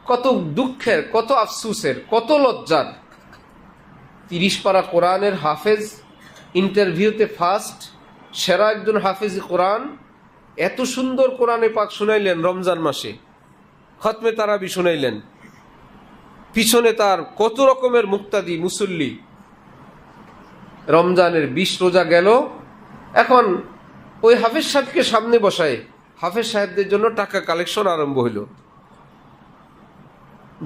কত দুঃখের, কত আফসুসের, কত লজ্জার। 30 পারা কোরআনের হাফেজ, ইন্টারভিউতে ফার্স্ট, সেরা একজন হাফেজ কোরআন, এত সুন্দর কোরআনে পাক শুনাইলেন রমজান মাসে, খতমে তারাবি শুনাইলেন, পিছনে তার কত রকমের মুক্তাদি মুসল্লি। রমজানের 20 রোজা গেল, এখন ওই হাফেজ সাহেবকে সামনে বসায় হাফেজ সাহেবদের জন্য টাকা কালেকশন আরম্ভ হইল,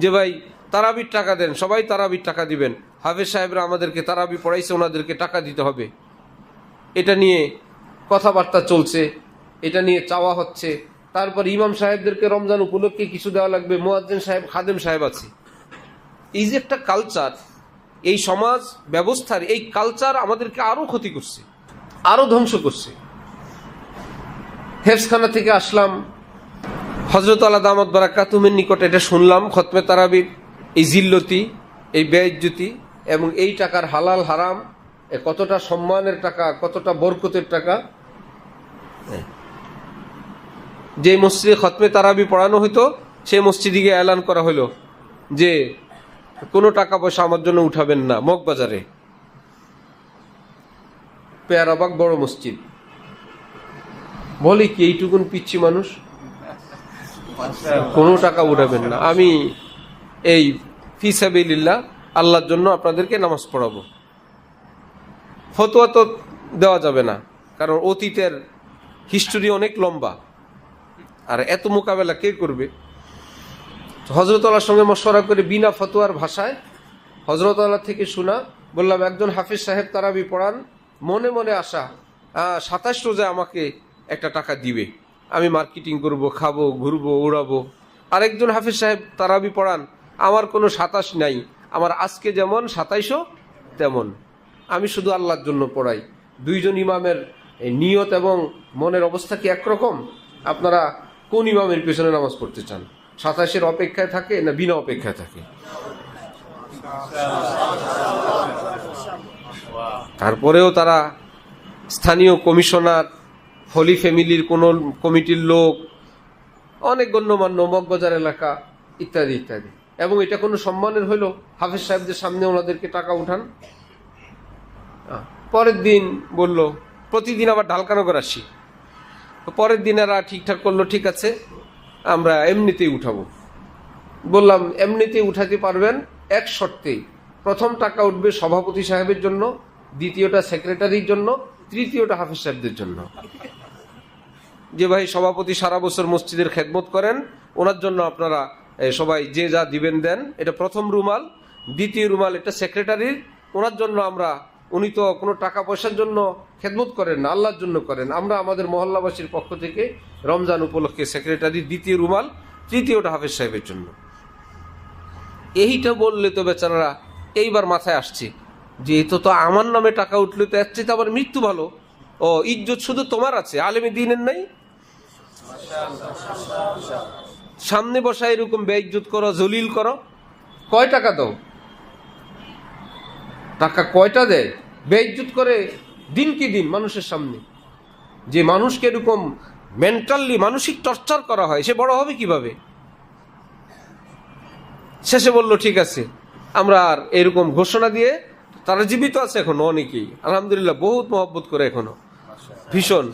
যে ভাই তারাবির টাকা দেন, সবাই তারাবির টাকা দিবেন, হাফেজ সাহেবরা আমাদেরকে তারাবি পড়াইছে, ওনাদেরকে টাকা দিতে হবে। এটা নিয়ে কথাবার্তা চলছে, এটা নিয়ে চাওয়া হচ্ছে। তারপর ইমাম সাহেবদেরকে রমজান উপলক্ষে কিছু দেওয়া লাগবে, মুয়াজ্জিন সাহেব, খাদেম সাহেব আছে। এই যে একটা কালচার, এই সমাজ ব্যবস্থার এই কালচার আমাদেরকে আরো ক্ষতি করছে, আরো ধ্বংস করছে। হেফজখানা থেকে আসলাম, হযরত আলা দামাত বারাকাতুহুমের নিকট এটা শুনলাম, খতমে তারাবির এই জিল্লতি, এই বেইজ্জতি এবং এই টাকার হালাল হারাম, কতটা সম্মানের টাকা, কতটা বরকতের টাকা। যে মসজিদে খতমে তারাবি পড়ানো হইতো সেই মসজিদে গিয়ে এলান করা হলো যে কোনো টাকা পয়সা আমার জন্য উঠাবেন না, মগবাজারে। পেয়ারাবাগ বড় মসজিদ, বলি কি এইটুকুন পিচ্ছি মানুষ, কোনো টাকা উঠাবেন না, আমি এই ফি সাবিলিল্লাহ আল্লাহর জন্য আপনাদেরকে নামাজ পড়াবো। ফতোয়া তো দেওয়া যাবে না, কারণ অতীতের হিস্টোরি অনেক লম্বা, আর এত মোকাবেলা কে করবে। হযরত আল্লাহর সঙ্গে মশওয়ারা করে বিনা ফতোয়ার ভাষায় হযরত আল্লাহ থেকে শোনা, বললাম একজন হাফেজ সাহেব তারাবি পড়ান, মনে মনে আশা 27 রোজা আমাকে একটা টাকা দিবে, আমি মার্কেটিং করব, খাবো, ঘুরবো, উড়াবো। আরেকজন হাফেজ সাহেব তারাবি পড়ান, আমার কোনো 27 নাই, আমার আজকে যেমন 27ও তেমন, আমি শুধু আল্লাহর জন্য পড়াই। দুইজন ইমামের নিয়ত এবং মনের অবস্থা কি একরকম? আপনারা কোন ইমামের পেছনে নামাজ পড়তে চান? 27-এর অপেক্ষায় থাকে না বিনা অপেক্ষায় থাকে? তারপরেও তারা স্থানীয় কমিশনার, হলি ফ্যামিলির কোন কমিটির লোক, অনেক গণ্যমান্য, মগবাজার এলাকা ইত্যাদি ইত্যাদি। এবং এটা কোনো সম্মানের হইল হাফেজ সাহেবদের সামনে ওনাদেরকে টাকা উঠান। পরের দিন বলল প্রতিদিন আবার ঢালকানগর আসি, পরের দিন এরা ঠিকঠাক করলো, ঠিক আছে আমরা এমনিতেই উঠাবো। বললাম এমনিতেই উঠাতে পারবেন, এক শর্তেই, প্রথম টাকা উঠবে সভাপতি সাহেবের জন্য, দ্বিতীয়টা সেক্রেটারির জন্য, তৃতীয়টা হাফেজ সাহেবদের জন্য। যে ভাই সভাপতি সারা বছর মসজিদের খেদমত করেন, ওনার জন্য আপনারা সবাই যে যা দিবেন দেন, এটা প্রথম রুমাল। দ্বিতীয় রুমাল এটা সেক্রেটারির, ওনার জন্য আমরা, উনি তো কোনো টাকা পয়সার জন্য খেদমত করেন না, আল্লাহর জন্য করেন, আমরা আমাদের মহল্লাবাসীর পক্ষ থেকে রমজান উপলক্ষে সেক্রেটারির দ্বিতীয় রুমাল, তৃতীয়টা হাফেজ সাহেবের জন্য। এইটা বললে তো বেচারারা এইবার মাথায় আসছে যে তো আমার নামে টাকা উঠলে তো এর চাইতে আবার মৃত্যু ভালো। ও ইজ্জত শুধু তোমার আছে, আলেমে দ্বীনের নাই? সামনে বসা এরকম বেইজ্জত করো, জলিল করো, কয় টাকা দাও? টাকা কয়টা দেয়? বেইজ্জত করে দিন কি দিন মানুষের সামনে। যে মানুষকে এরকম মেন্টালি মানসিক টর্চার করা হয়, সে বড় হবে কিভাবে? শেষে বলল ঠিক আছে, আমরা আর এরকম ঘোষণা দিয়ে, তারা জীবিত আছে এখনো অনেকেই, আলহামদুলিল্লাহ, বহুত মহব্বত করে এখনো, ভীষণ।